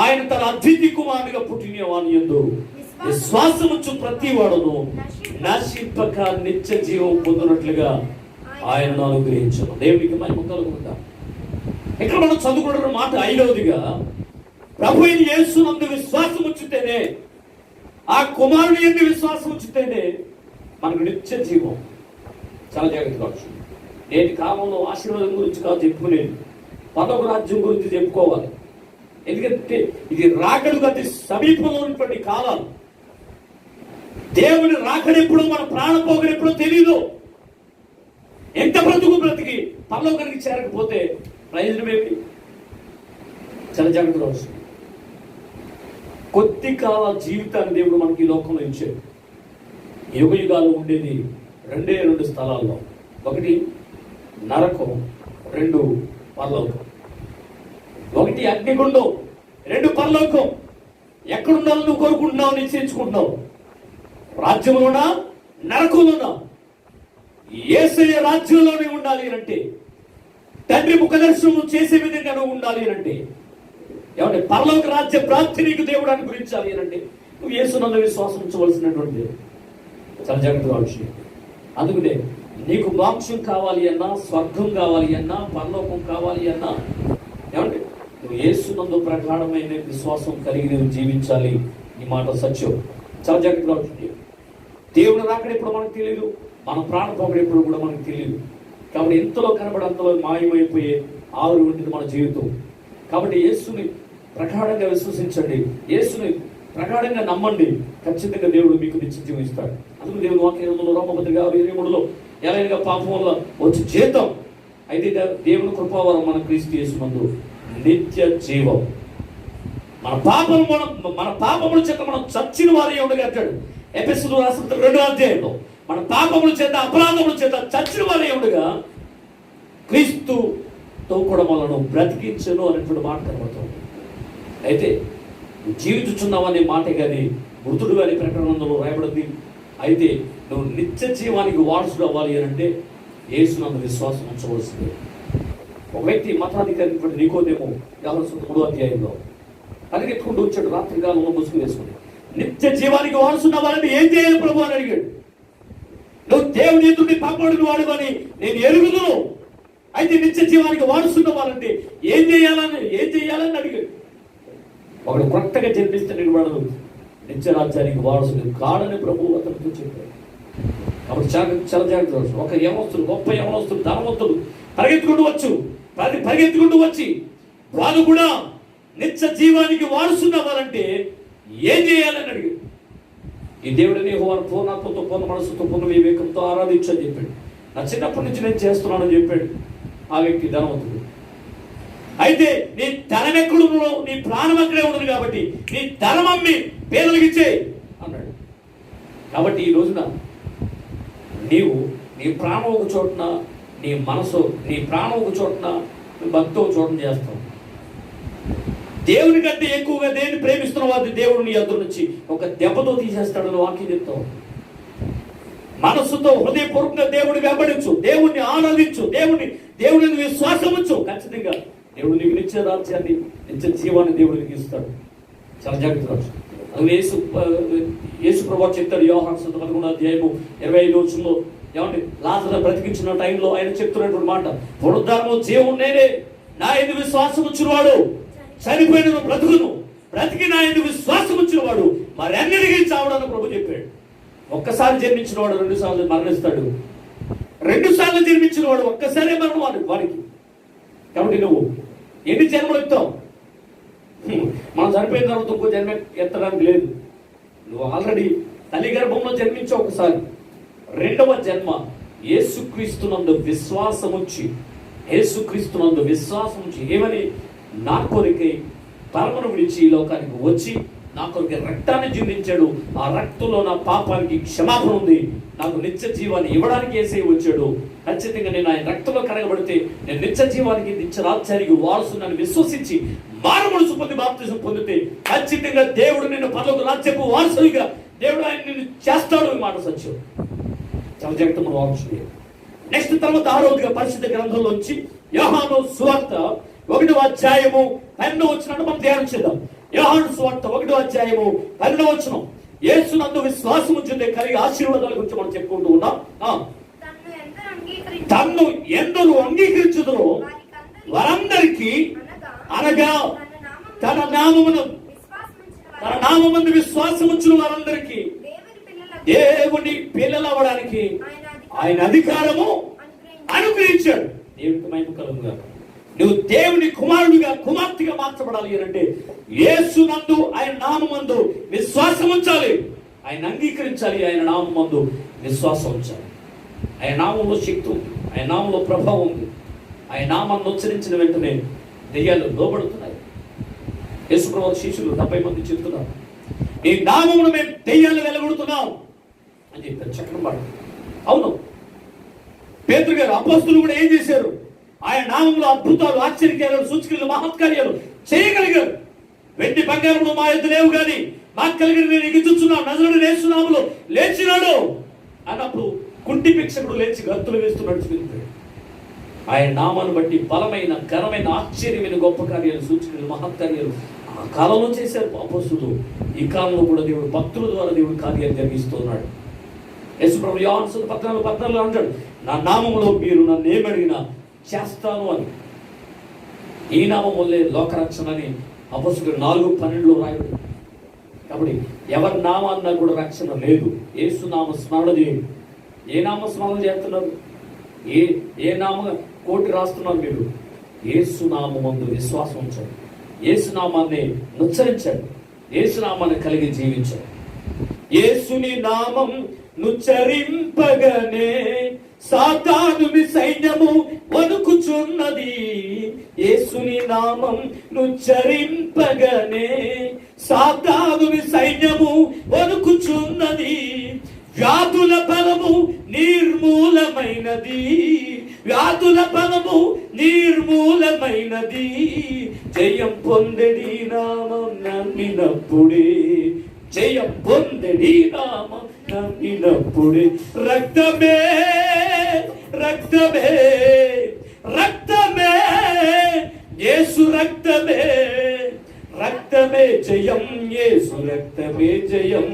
ఆయన తన అద్వితీయ కుమారునిగా పుట్టిన వాని యందు విశ్వాసముంచు ప్రతి వాడును నశింపక నిత్య జీవం పొందినట్లుగా ఆయనను అనుగ్రహించును. దేవునికి మహిమ కలుగునుగాక. ఇక్కడ మనం చదువుకున్న మాట 5వదిగా ప్రభు అయిన యేసునందు విశ్వాసం ఉంచితేనే, ఆ కుమారుని యందు విశ్వాసం ఉంచితేనే మనకు నిత్య జీవం. చాలా జాగ్రత్తగా వచ్చింది. నేటి కాలంలో ఆశీర్వాదం గురించి కాదు చెప్పుకునేది, పదవ రాజ్యం గురించి చెప్పుకోవాలి. ఎందుకంటే ఇది రాకడికి అతి సమీపంలో ఉన్నటువంటి కాలాలు. దేవుని రాకడెప్పుడో, మన ప్రాణపోకడెప్పుడో తెలీదు. ఎంత బ్రతికి పరలోకానికి చేరకపోతే ప్రయోజనం ఏమిటి? చాలా జాగ్రత్తగా వస్తుంది. కొద్ది కాల జీవితాన్ని దేవుడు మనకి ఈ లోకంలో ఇచ్చాడు. యుగాలు ఉండేది 2 స్థలాల్లో. 1 నరకం, 2 పరలోకం. 1 అగ్నిగుండం, 2 పరలోకం. ఎక్కడుండాలని నువ్వు కోరుకుంటున్నావు, నిశ్చయించుకుంటున్నావు? రాజ్యంలోనా, నరకంలోనా? యేసయ్య రాజ్యంలోనే ఉండాలి అంటే, తండ్రి ముఖదర్శనం చేసే విధంగా నువ్వు ఉండాలి అంటే, ఏమంటే పరలోక రాజ్య ప్రాప్తి నీకు దేవుడు అనుగ్రహించాలి అంటే నువ్వు యేసునందు విశ్వాసం ఉంచవలసినటువంటి చాలా జాగ్రత్తగా విషయం. అందుకనే నీకు మోక్షం కావాలి అన్నా, స్వర్గం కావాలి అన్నా, పరలోకం కావాలి అన్నా, ఏమంటే నువ్వు యేసునందు ప్రగాఢమైన విశ్వాసం కలిగి నువ్వు జీవించాలి. ఈ మాట సత్యం. చాలా జాగ్రత్తగా ఉంటుంది. దేవుడు రాకడ ఎప్పుడు మనకు తెలియదు, మన ప్రాణపోకడ ఎప్పుడు కూడా మనకు తెలియదు. కాబట్టి ఎంతలో కనబడి అంతలో మాయమైపోయే ఆవిరి ఉంటుంది మన జీవితం. కాబట్టి యేసుని ప్రగాఢంగా విశ్వసించండి, యేసుని ప్రగాఢంగా నమ్మండి. ఖచ్చితంగా దేవుడు మీకు నిత్య జీవం ఇస్తాడు. అందుకు దేవుడు వాక్యంలో రోమపత్రిక 23లో ఎలాగైనా పాపం వల్ల వచ్చే జీతం అయితే దేవుని కృపావరం మన క్రీస్తు యేసునందు నిత్య జీవం. మన పాపముల చేత మనం చచ్చిన వారి ఉండగా అంటాడు ఎఫెసీయులకు రాసిన 2వ అధ్యాయంలో. మన పాపముల చేత, అపరాధముల చేత చచ్చిన వారి ఉండగా క్రీస్తుతో కూడా మనను బ్రతికించను అనేటువంటి మాట కనబడుతుంది. అయితే జీవించుచున్నావు అనే మాటే కానీ మృతుడు అనే ప్రకటనలో రాయబడింది. అయితే నువ్వు నిత్య జీవానికి వారసుడు అవ్వాలి అని అంటే యేసునందు విశ్వాసం ఉంచవలసింది. ఒక వ్యక్తి మతాధికారి నికోదేము యోహాను 3వ అధ్యాయంలో పరిగెత్తుకుంటూ వచ్చాడు. రాత్రి కాలంలో ముసుగు వేసుకుని నిత్య జీవానికి వారసున్నవాలని ఏం చేయాలి ప్రభు అని అడిగాడు. నువ్వు దేవుని ఎదుటి పంపడిన వాడు అని నేను ఎరుగుదును, అయితే నిత్య జీవానికి వారసున్నవారంటే ఏం చేయాలని అడిగాడు. ఒకడు కొత్తగా జన్మిస్తే నేను వాడు నిత్యరాజ్యానికి వారసుడు కాడని ప్రభు అతనితో చెప్పాడు. కాబట్టి చాలా జాగ్రత్త. ఒక యవనస్తుడు, గొప్ప యవనస్తుడు, ధనవంతుడు పరిగెత్తుకుంటూ వచ్చి వాళ్ళు కూడా నిత్య జీవానికి వారసున్నవారంటే ఏం చేయాలని అడిగాడు. ఈ దేవుడిని యెహోవాను పూర్ణాత్మతో, పూర్ణ మనసుతో, పూర్ణ వివేకంతో ఆరాధించని చెప్పాడు. నా చిన్నప్పటి నుంచి నేను చేస్తున్నానని చెప్పాడు ఆ వ్యక్తి, ధనవంతుడు. అయితే నీ ధనం ఎక్కడుందో నీ ప్రాణం అక్కడే ఉండదు, కాబట్టి నీ ధనం అమ్మి పేదలకు ఇచ్చేయి అన్నాడు. కాబట్టి ఈ రోజున నీవు నీ ప్రాణం ఒక చోటున, నీ మనసు, నీ ప్రాణం ఒక చోటున, నీ భక్తి ఒక చోటున చేస్తావు. దేవుని కంటే ఎక్కువగా దేన్ని ప్రేమిస్తున్నావు అది దేవుడు నీ ఎదురు నుంచి ఒక దెబ్బతో తీసేస్తాడని వాక్యం చెప్తావు. మనస్సుతో హృదయపూర్వకంగా దేవుడిని వెంబడించు, దేవుణ్ణి ఆరాధించు, దేవుడిని విశ్వాసం ఉంచు. ఖచ్చితంగా దేవుడు నీకు నిత్య రాజ్యాన్ని, నిత్య జీవాన్ని దేవుడు నీకు ఇస్తాడు. చాలా జాగ్రత్తగా. అది యేసు ప్రభువు చెప్తాడు యోహాను 11వ అధ్యాయము 25వ వచనంలో. ఏమంటే లాజరు బ్రతికించిన టైంలో ఆయన చెప్తున్నటువంటి మాట, పునరుద్ధానము జీవం నేనే, నా యందు విశ్వాసం ఉంచువాడు చనిపోయిన బ్రతుకును, బ్రతికి నా యందు విశ్వాసం ఉంచినవాడు మరెన్నటికీ చావడని ప్రభు చెప్పాడు. ఒక్కసారి జన్మించిన వాడు 2 సార్లు మరణిస్తాడు, 2 సార్లు జన్మించిన వాడు ఒక్కసారే మరణం వాడికి. కాబట్టి నువ్వు ఎన్ని జన్మలు ఎత్తావు? మనం చనిపోయిన తర్వాత ఇంకో జన్మ ఎత్తడానికి లేదు. నువ్వు ఆల్రెడీ తల్లి గర్భంలో జన్మించావు ఒకసారి. 2వ జన్మ యేసుక్రీస్తునందు విశ్వాసం ఉంచి, ఏమని? నా కొరకై పరమను విడిచి ఈ లోకానికి వచ్చి నా కొరకు రక్తాన్ని చిందించాడు. ఆ రక్తంలో నా పాపానికి క్షమాపణ ఉంది, నాకు నిత్య జీవాన్ని ఇవ్వడానికి యేసయ్య వచ్చాడు. ఖచ్చితంగా నేను ఆయన రక్తంలో కడగబడితే నేను నిత్య జీవానికి, నిత్య రాజ్యానికి వారసునని విశ్వసించి మారుమనసు పొంది బాప్తిజం పొందితే ఖచ్చితంగా దేవుడు నిన్ను పరలోక రాజ్యపు వారసుడిగా దేవుడు ఆయన నిన్ను చేస్తాడు. ఈ మాట సత్యం. చాలా జాగ్రత్త వారసుడు. నెక్స్ట్ తర్వాత ఆరోగ్య పరిశుద్ధ గ్రంథంలోంచి యోహాను సువార్త 1వ అధ్యాయము 12వ వచనాన్ని మనం ధ్యానం చేద్దాం. యోహాను సువార్త 1వ అధ్యాయము 12వ వచనం. యేసునందు విశ్వాసం ఉంచితే కలిగే ఆశీర్వాదాల గురించి మనం చెప్పుకుంటూ ఉన్నాం. తన్ను ఎందరూ అంగీకరించుదురో వారందరికీ, అనగా తన నామమునందు విశ్వాసం ఉంచిన వారందరికీ దేవుని పిల్లలు అవ్వడానికి ఆయన అధికారము అనుగ్రహించాడు. దేవునికి మహిమ కలుగుగా. నువ్వు దేవుని కుమారుడిగా, కుమార్తెగా మార్చబడాలి అంటే యేసునందు, ఆయన నామమందు విశ్వాసం ఉంచాలి, ఆయన అంగీకరించాలి, ఆయన నామమందు విశ్వాసం ఉంచాలి. ఆయన నామంలో శక్తి ఉంది, ఆయన నామంలో ప్రభావం ఉంది. ఆయన నామాన్ని ఉచ్చరించిన వెంటనే దెయ్యాలు లోబడుతున్నాయి. యేసుప్రభు శిష్యులు 70 మంది చెప్తున్నారు, ఈ నామమును మేము దెయ్యాలు వెలగొడుతున్నాం అని చెప్పారు. చక్రం మాట. అవును, పేతురు గారు, అపోస్తులు కూడా ఏం చేశారు? ఆయన నామంలో అద్భుతాలు, ఆశ్చర్యకార్యాలు, సూచనలు, మహత్కార్యాలు చేయగలిగారు. వెండి బంగారంలో మా యొద్ద లేవు కానీ మాకు కలిగిన నేను ఎగిచుచున్నాను, నజరుడైన యేసు నామములో లేచినాడు అన్నప్పుడు కుంటి భిక్షకుడు లేచి గంతులు వేస్తూ నడుచుకుంటాడు. ఆయన నామాన్ని బట్టి బలమైన, ఘనమైన, ఆశ్చర్యమైన గొప్ప కార్యాలు, సూచనలు, మహత్కార్యాలు ఆ కాలంలో చేశారు అపోస్తులు. ఈ కాలంలో కూడా దేవుడు భక్తుల ద్వారా దేవుడు కార్యాలు జరిగిస్తూ ఉన్నాడు. యేసుప్రభు యోహాను 14:14 అంటాడు, నా నామములో మీరు నన్ను ఏమడిగినా చేస్తాను అని. ఈ నామం వల్లే లోకరక్షణ అని అపొస్తలులు 4:12 రాయడు. కాబట్టి ఎవరి నామాన్నా కూడా రక్షణ లేదు. యేసు నామ స్మరణ చేయండి. ఏ నామ స్మరణ చేస్తున్నారు? ఏ నామ కోటి రాస్తున్నారు మీరు? యేసు నామమందు విశ్వాసం ఉంచండి. యేసు నామాన్ని నుచ్చరించండి. యేసు నామాన్ని కలిగి జీవించండి. యేసుని నామం నుచ్చరింపగనే సాతానుని సైన్యము వణుకుచున్నది. యేసుని నామం నుచ్చరింపగనే సాతానుని సైన్యము వణుకుచున్నది. వ్యాధుల బలము నిర్మూలమైనది. వ్యాధుల బలము నిర్మూలమైనది. జయం పొందెడి నామం నమ్మినప్పుడే. జయం పొందెడి నామం నమ్మినప్పుడే. రక్తమే రక్తమే రక్తమే యేసు రక్తమే. రక్తమే జయం. యేసు రక్తమే జయం.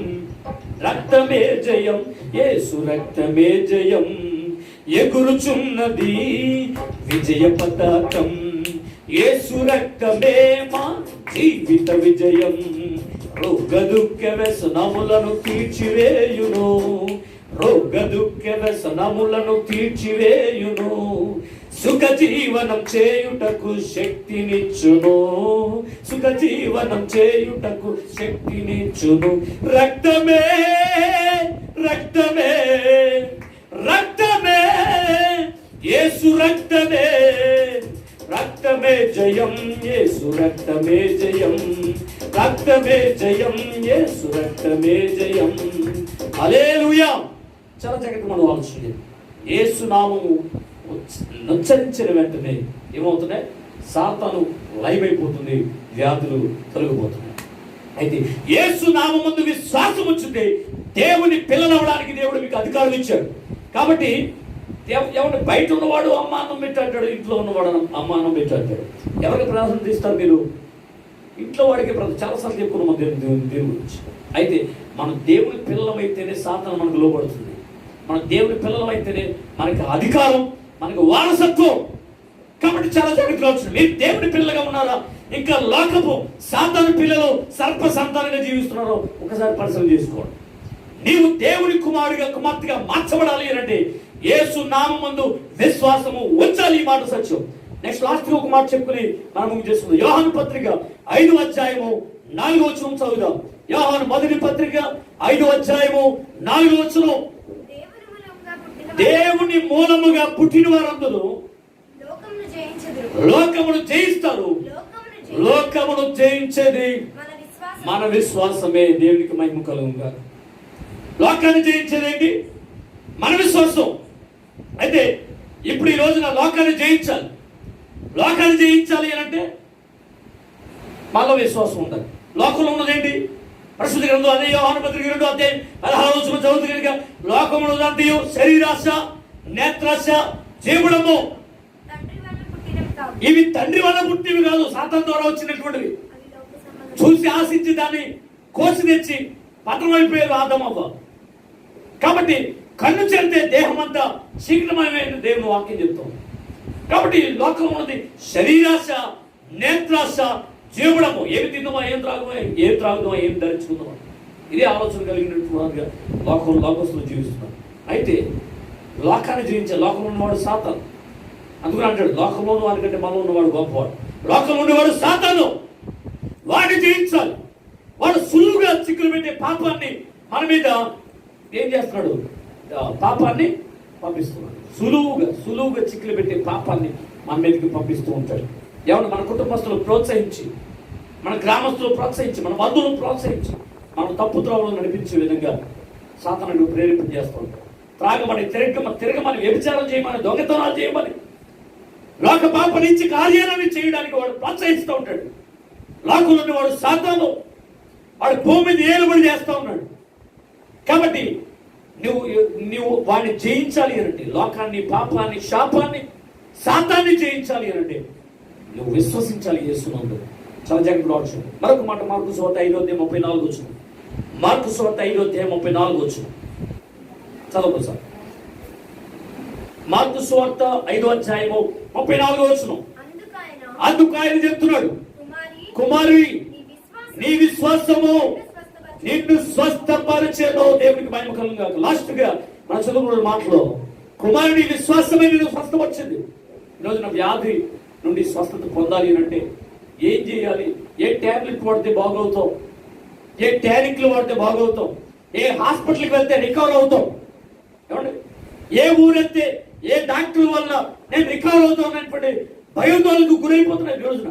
రక్తమే జయం. యేసు రక్తమే జయం. ఎగురుచున్నది విజయ పతాకం. యేసు రక్తమే మా జీవిత విజయం. రోగ దుఃఖ వ్యసనములను తీర్చివేయును. రోగ దుఃఖ వ్యసనములను తీర్చివేయును. సుఖ జీవనం చేయుటకు శక్తినిచ్చును. సుఖ జీవనం చేయుటకు శక్తినిచ్చును. రక్తమే రక్తమే రక్తమే యేసు రక్తమే. రక్తమే జయం. యేసు రక్తమే జయం. రక్తమే జయం. యేసు రక్తమే జయం. హల్లెలూయా. చాలా జాగ్రత్తగా మనం ఆలోచించండి. యేసు నామము ఉచ్చరించిన వెంటనే ఏమవుతున్నాయి? సాతాను లైవ్ అయిపోతుంది. వ్యాధులు తొలగిపోతున్నాయి. అయితే యేసు నామమందు విశ్వాసం ఉంచితే దేవుని పిల్లలవడానికి దేవుడు మీకు అధికారం ఇచ్చాడు. కాబట్టి ఎవరు బయట ఉన్నవాడు అమ్మానం పెట్టాడు, ఇంట్లో ఉన్నవాడు అమ్మానం పెట్టాడు. ఎవరికి ప్రార్థన తీస్తారు మీరు? ఇంట్లో వాడికి చాలాసార్లు చెప్పుకున్నాం దేవుని గురించి. అయితే మనం దేవుని పిల్లలమైతేనే సాతాను మనకు లోబడుతుంది. మన దేవుని పిల్లలమైతేనే మనకి అధికారం, మనకు వారసత్వం. కాబట్టి చాలా జాగ్రత్తగా వచ్చింది. మీరు దేవుని పిల్లలుగా ఉన్నారా? ఇంకా లోకపు సాతాను పిల్లలు సర్ప సంతానంగా జీవిస్తున్నారో ఒకసారి పరిశీలన చేసుకోండి. నీవు దేవుని కుమారుడిగా కుమార్తెగా మార్చబడాలి అంటే యేసు నామమందు విశ్వాసము ఉంచాలి. ఈ మాట సత్యం. నెక్స్ట్ లాస్ట్ ఒక మాట చెప్పుకుని మనం ముగి చేసుకుందాం. యోహాను పత్రిక 5వ అధ్యాయము 4వ వచనం చదువుదాం. యోహాను మొదటి పత్రిక 5వ అధ్యాయము 4వ వచనం. దేవుని మూలముగా పుట్టిన వారందరూ లోకమును జయిస్తారు. లోకమును జయించేది మన విశ్వాసమే. దేవునికి మహిమ కలుగుగా. లోకాన్ని జయించేది ఏంటి? మన విశ్వాసం. అయితే ఇప్పుడు ఈ రోజున లోకాన్ని జయించాలి. లోకాన్ని జయించాలి అని అంటే మనలో విశ్వాసం ఉండాలి. లోకంలో ఉన్నదేంటి? పరిశుద్ధ గ్రంథం అదే యోహాను పత్రిక 2వ అధ్యాయం 16వ వచనం చదువుతూ కనుక లోకములో అంతయు శరీరాశ, నేత్రాశ, జీవుడము ఇవి తండ్రి వల్ల పుట్టినవి కాదు, సాతాను ద్వారా వచ్చినటువంటివి. చూసి ఆశించి దాన్ని కోసి తెచ్చి పతనమైపోయారు ఆదమవ్వ. కాబట్టి కన్ను చెడితే దేహం అంతా శీఘ్రమైన దేవుని వాక్యం చెప్తాం. కాబట్టి లోకంలో ఉన్నది శరీరాశ, నేత్రాశ, జీవుడము. ఏమి తిందామా, ఏం త్రాగుదామా, ఏం ధరించుకుందామా, ఇదే ఆలోచన కలిగినట్టుగా లోకస్తులు జీవిస్తున్నారు. అయితే లోకాన్ని జయించే లోకంలో ఉన్నవాడు సాతాను. అందుకని అంటాడు లోకంలో ఉన్నవాడి కంటే మనలో ఉన్నవాడు గొప్పవాడు. లోకంలో ఉన్నవాడు సాతాను. వాడిని జయించాలి. వాడు సులువుగా చిక్కులు పెట్టే పాపాన్ని మన మీద ఏం చేస్తున్నాడు? పాపాన్ని పంపిస్తున్నాడు. సులువుగా చిక్కులు పెట్టే పాపాన్ని మన మీదకి పంపిస్తూ ఉంటాడు. ఏమన్నా మన కుటుంబస్తులు ప్రోత్సహించి, మన గ్రామస్తులు ప్రోత్సహించి, మన బంధువులు ప్రోత్సహించి మనం తప్పు త్రోవలో నడిపించే విధంగా సాతానుడు ప్రేరేపణ చేస్తూ ఉంటాడు. త్రాగమని, తిరగమని, వ్యభిచారం చేయమని, దొంగతనాలు చేయమని, లోక పాప నుంచి కార్యాలను చేయడానికి వాడు ప్రోత్సహిస్తూ ఉంటాడు. లోకంలోని వాడు సాతాను. వాడు భూమి మీద ఏలుబడి చేస్తూ ఉన్నాడు. కాబట్టి నువ్వు వాడిని జయించాలి అనంటే, లోకాన్ని, పాపాన్ని, శాపాన్ని, సాతాన్ని జయించాలి అనంటే నువ్వు విశ్వసించాలి యేసునందు. చాలా జాగ్రత్తగా ఆలోచన. మరొక మాట మార్కు సువార్త 5వ అధ్యాయం 34 వచనం. మార్కు సువార్త 5వ అధ్యాయం 34 వచనం. చదవదు సార్. మార్కు సువార్త 5వ అధ్యాయము 34వ వచనం. అందుకు ఆయన చెప్తున్నాడు, కుమారి నీ విశ్వాసము నిన్ను స్వస్థపరిచెను. దేవునికి మహిమ కలుగును గాక. లాస్ట్ గా మన చదువుకున్న మాటలో కుమారి నీ విశ్వాసమే నిన్ను స్వస్థపరిచింది. ఈరోజు నా వ్యాధి నుండి స్వస్థత పొందాలి అంటే ఏం చేయాలి? ఏ టాబ్లెట్ వాడితే బాగవుతాం, ఏ టానిక్లు వాడితే బాగవుతాం, ఏ హాస్పిటల్కి వెళ్తే రికవర్ అవుతాం, ఏమండి ఏ ఊరెళ్తే ఏ డాక్టర్ వల్ల నేను రికవర్ అవుతాను అనేటువంటి భయోందోళనకు గురైపోతున్నాయి ఈ రోజున.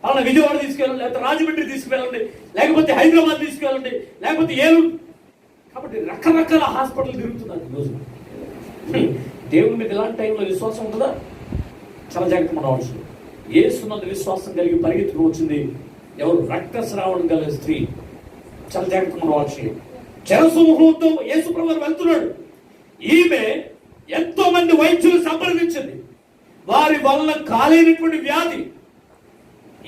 అలా విజయవాడ తీసుకెళ్ళండి, లేకపోతే రాజమండ్రి తీసుకువెళ్ళండి, లేకపోతే హైదరాబాద్ తీసుకువెళ్ళండి, లేకపోతే ఏలూరు. కాబట్టి రకరకాల హాస్పిటల్ తిరుగుతున్నారు ఈ రోజున. దేవుని మీద ఇలాంటి టైంలో విశ్వాసం ఉంటుందా? చాలా జాగ్రత్త మనం అవసరం. యేసునందు విశ్వాసం కలిగి పరిగెత్తుకు వచ్చింది ఎవరు? రక్తస్రావణం కలిగిన స్త్రీ. చాలా జాగ్రత్త మనం అవసరం. జనసమూహంతో యేసు ప్రభువు వెళ్తున్నాడు. ఈమె ఎంతో మంది వైద్యులు సంప్రదించింది. వారి వల్ల కాలేనటువంటి వ్యాధి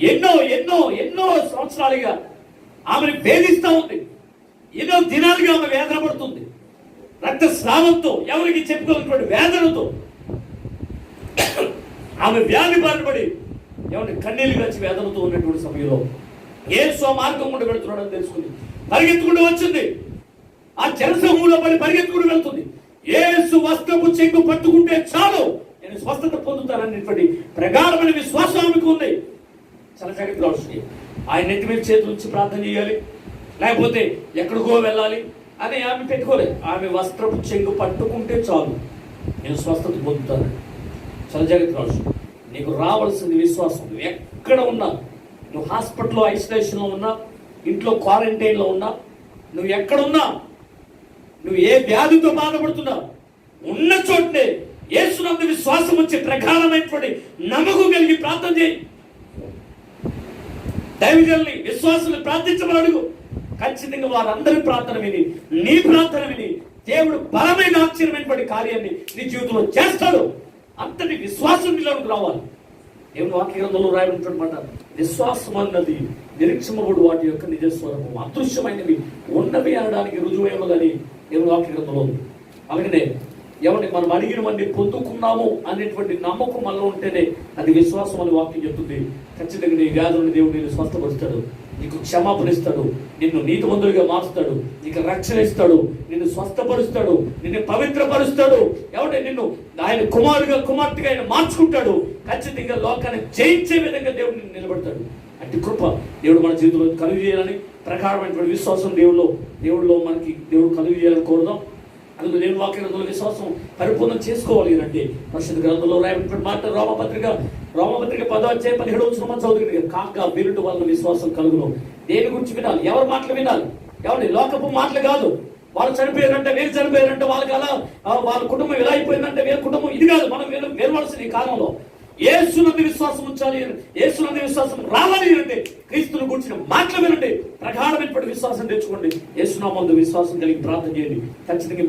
ఎన్నో ఎన్నో ఎన్నో సంవత్సరాలుగా ఆమెను వేధిస్తూ ఉంది. ఎన్నో దినాలుగా ఆమె వేదన పడుతుంది. రక్తస్రావంతో, ఎవరికి చెప్పుకోలేనటువంటి వేదనతో ఆమె వ్యాధి బాధపడి ఎవరిని కన్నీళ్ళు వచ్చి వేదనతో ఉన్నటువంటి సమయంలో యేసు ఆ మార్గం గుండా వెళుతున్నాడని తెలుసుకుంది. పరిగెత్తుకుంటూ వచ్చింది. ఆ జనసమూహంలో పడి పరిగెత్తుకుంటూ వెళ్తుంది. యేసు వస్త్రపు చెంగు పట్టుకుంటే చాలు నేను స్వస్థత పొందుతాననేటువంటి ప్రగాఢమైన విశ్వాసం ఆమెకు ఉంది. చాలా జాగ్రత్తగా అవసరం. ఆయన నెత్తి మీద చేతులు ఉంచి ప్రార్థన చేయాలి, లేకపోతే ఎక్కడికో వెళ్ళాలి అని ఆమె పెట్టుకోలేదు. ఆమె వస్త్రపు చెంగు పట్టుకుంటే చాలు నేను స్వస్థత పొందుతాను. చాలా జాగ్రత్తగా అవసరం. నీకు రావాల్సింది విశ్వాసం. నువ్వు ఎక్కడ ఉన్నా, నువ్వు హాస్పిటల్లో ఐసోలేషన్లో ఉన్నా, ఇంట్లో క్వారంటైన్లో ఉన్నా, నువ్వు ఎక్కడున్నా, నువ్వు ఏ వ్యాధితో బాధపడుతున్నా, ఉన్న చోటనే యేసునందు విశ్వాసం వచ్చే ప్రకారమైనటువంటి నమ్మకం కలిగి ప్రార్థన చేయి. దైవజనుల్ని విశ్వాసులు ప్రార్థించమని అడుగు. ఖచ్చితంగా వారందరి ప్రార్థన విని, నీ ప్రార్థన విని దేవుడు బలమైన ఆశ్చర్యమైనటువంటి కార్యాన్ని నీ జీవితంలో చేస్తాడు. అంతటి విశ్వాసం నీలోకి రావాలి. దేవుని వాక్య గ్రంథంలో రాయబడినటువంటి మాట, విశ్వాసం అన్నది నిరీక్షమగుడు వాటి యొక్క నిజస్వరూపం, అదృశ్యమైనవి ఉన్నవి అనడానికి రుజువేమని దేవుని వాక్య గ్రంథంలో ఉంది. అలాగనే ఎవరిని మనం అడిగినవన్నీ పొందుకున్నాము అనేటువంటి నమ్మకం మనలో ఉంటేనే అది విశ్వాసం అని వాక్యం చెప్తుంది. ఖచ్చితంగా నీ వ్యాధులను దేవుడు నిన్ను స్వస్థపరుస్తాడు, నీకు క్షమాపణ ఇస్తాడు, నిన్ను నీతిమంతుడిగా మార్చుతాడు, నీకు రక్షణ ఇస్తాడు, నిన్ను స్వస్థపరుస్తాడు, నిన్ను పవిత్రపరుస్తాడు. ఎవరి నిన్ను ఆయన కుమారుగా కుమార్తెగా ఆయన మార్చుకుంటాడు. ఖచ్చితంగా లోకాన్ని జయించే విధంగా దేవుడు నిన్ను నిలబెడతాడు. అట్టి కృప దేవుడు మన జీవితంలో కలుగు చేయాలని ప్రకారమైనటువంటి విశ్వాసం దేవుడిలో మనకి దేవుడు కలుగు చేయాలని కోరుదాం. అందుకు దేవుని వాక్య గ్రంథంలో విశ్వాసం పరిపూర్ణం చేసుకోవాలి అంటే పరిశుద్ధ గ్రంథంలో రాయబడినటువంటి మాట రోమపత్రిక 10వ అధ్యాయం 17వ వచనం చదువుతుంది. కాక వినుట వల్ల విశ్వాసం కలుగును. దేని గురించి వినాలి? ఎవరి మాటలు వినాలి? ఎవరి లోకపు మాటలు కాదు. వాళ్ళు చనిపోయారంటే వీరు చనిపోయారంటే వాళ్ళకి అలా వాళ్ళ కుటుంబం ఇలా అయిపోయిందంటే వీరి కుటుంబం ఇది కాదు. మనం వేరవలసిన ఈ కాలంలో యేసునందు విశ్వాసం ఉంచాలి, యేసునందు విశ్వాసం రావాలి అంటే క్రీస్తును గురించిన మాటలు వినండి, ప్రగాఢమైనటువంటి విశ్వాసం తెచ్చుకోండి. యేసునామందు విశ్వాసం కలిగి ప్రార్థన చేయండి. ఖచ్చితంగా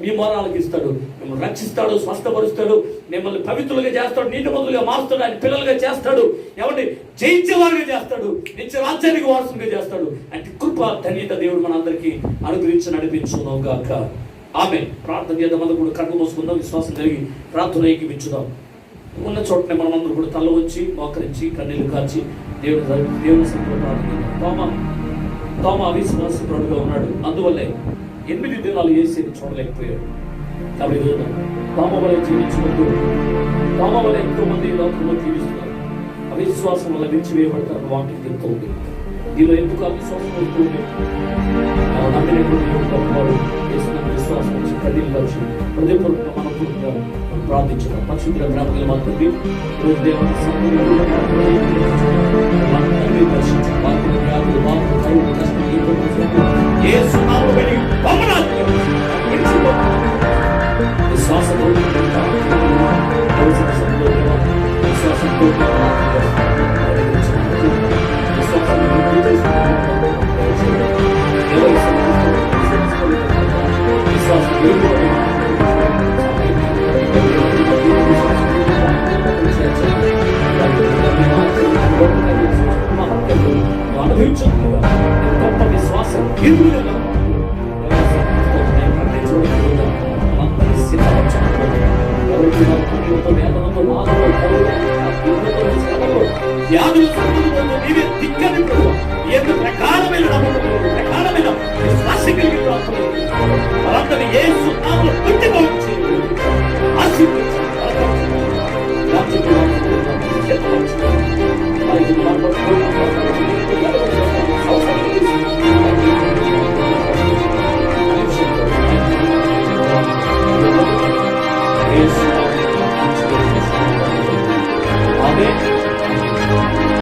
మీ మరణాలకు ఇస్తాడు, మిమ్మల్ని రక్షిస్తాడు, స్వస్థపరుస్తాడు, మిమ్మల్ని పవిత్రులుగా చేస్తాడు, నీతిమంతులుగా మారుస్తాడు, ఆయన పిల్లలుగా చేస్తాడు, ఎవరిని జయించేవారుగా చేస్తాడు, నిత్య రాజ్యానికి వారసులుగా చేస్తాడు. అంటే కృప ధన్యత దేవుడు మనందరికీ అనుగ్రహించి నడిపించుదాం గాక. ఆమె ప్రార్థన చేద్దాం. అందరూ కూడా కళ్ళు మూసుకుందాం, విశ్వాసం కలిగి ప్రార్థన ఏకీవించుదాం. ఉన్న చోటనే మనం అందరూ కూడా తల వచ్చి మోకరించి కన్నీళ్లు కాచి దేవుని సన్నిధిలో ప్రార్థన. తోమ అవిశ్వాసపరుడుగా ఉన్నాడు, అందువల్లే 8 దినాలు యేసుని చూడలేకపోయాడు. కాబట్టి తోమ వల్ల జీవించుకుంటూ తోమ వల్ల ఎంతో మంది లోకంలో జీవిస్తున్నారు. అవిశ్వాసం వల్ల విడిచివేయబడతారు. వాటికి చెప్తూ ఉంది. దీనిలో ఎందుకు అవిశ్వాసం వస్తుంది? నమ్మినటువంటి గొప్పవాడు యేసుని విశ్వాసం వచ్చి కన్నీళ్లు కాచి హృదయపూర్వకంగా మనపూర్వకంగా ప్రార్థించడం. పరిశుద్ధ గ్రామీణ మాత్రమే రోజు దేవుని విశ్వాసంతో గొప్ప విశ్వాసం వ్యాధులు సర్దుకుపోతూ